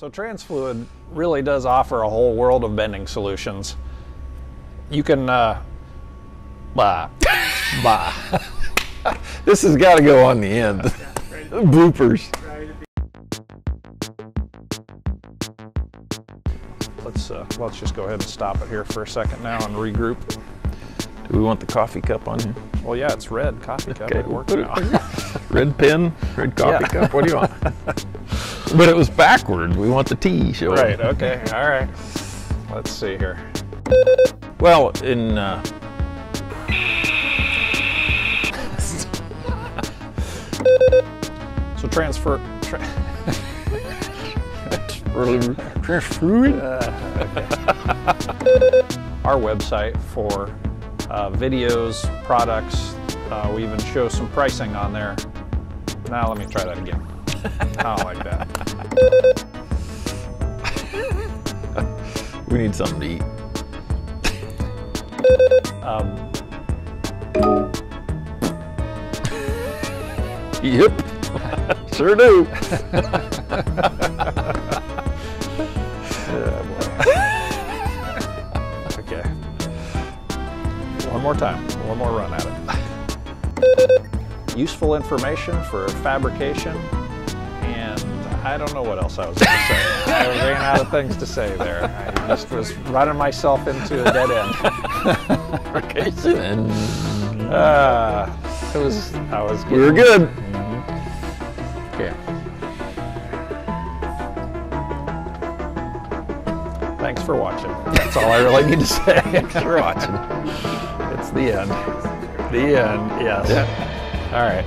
So Transfluid really does offer a whole world of bending solutions. You can, This has got to go on the end. Bloopers. Let's just go ahead and stop it here for a second now and regroup. Do we want the coffee cup on here? Well, yeah, it's red coffee cup. Okay, It works we'll now. Red pen, red coffee cup. What do you want? But it was backwards. We want the T showing. Right. Okay. All right. Let's see here. Well, in So Transfluid. Our website for videos, products. We even show some pricing on there. Now let me try that again. I don't like that. We need something to eat. Yep, sure do. Okay. One more time. One more run at it. Useful information for fabrication, and I don't know what else I was going to say. I ran out of things to say there. I just was running myself into a dead end. Fabrication and we were good. Okay. Thanks for watching. That's all I really need to say. Thanks for watching. It's the end. The end, yes. Yeah. All right.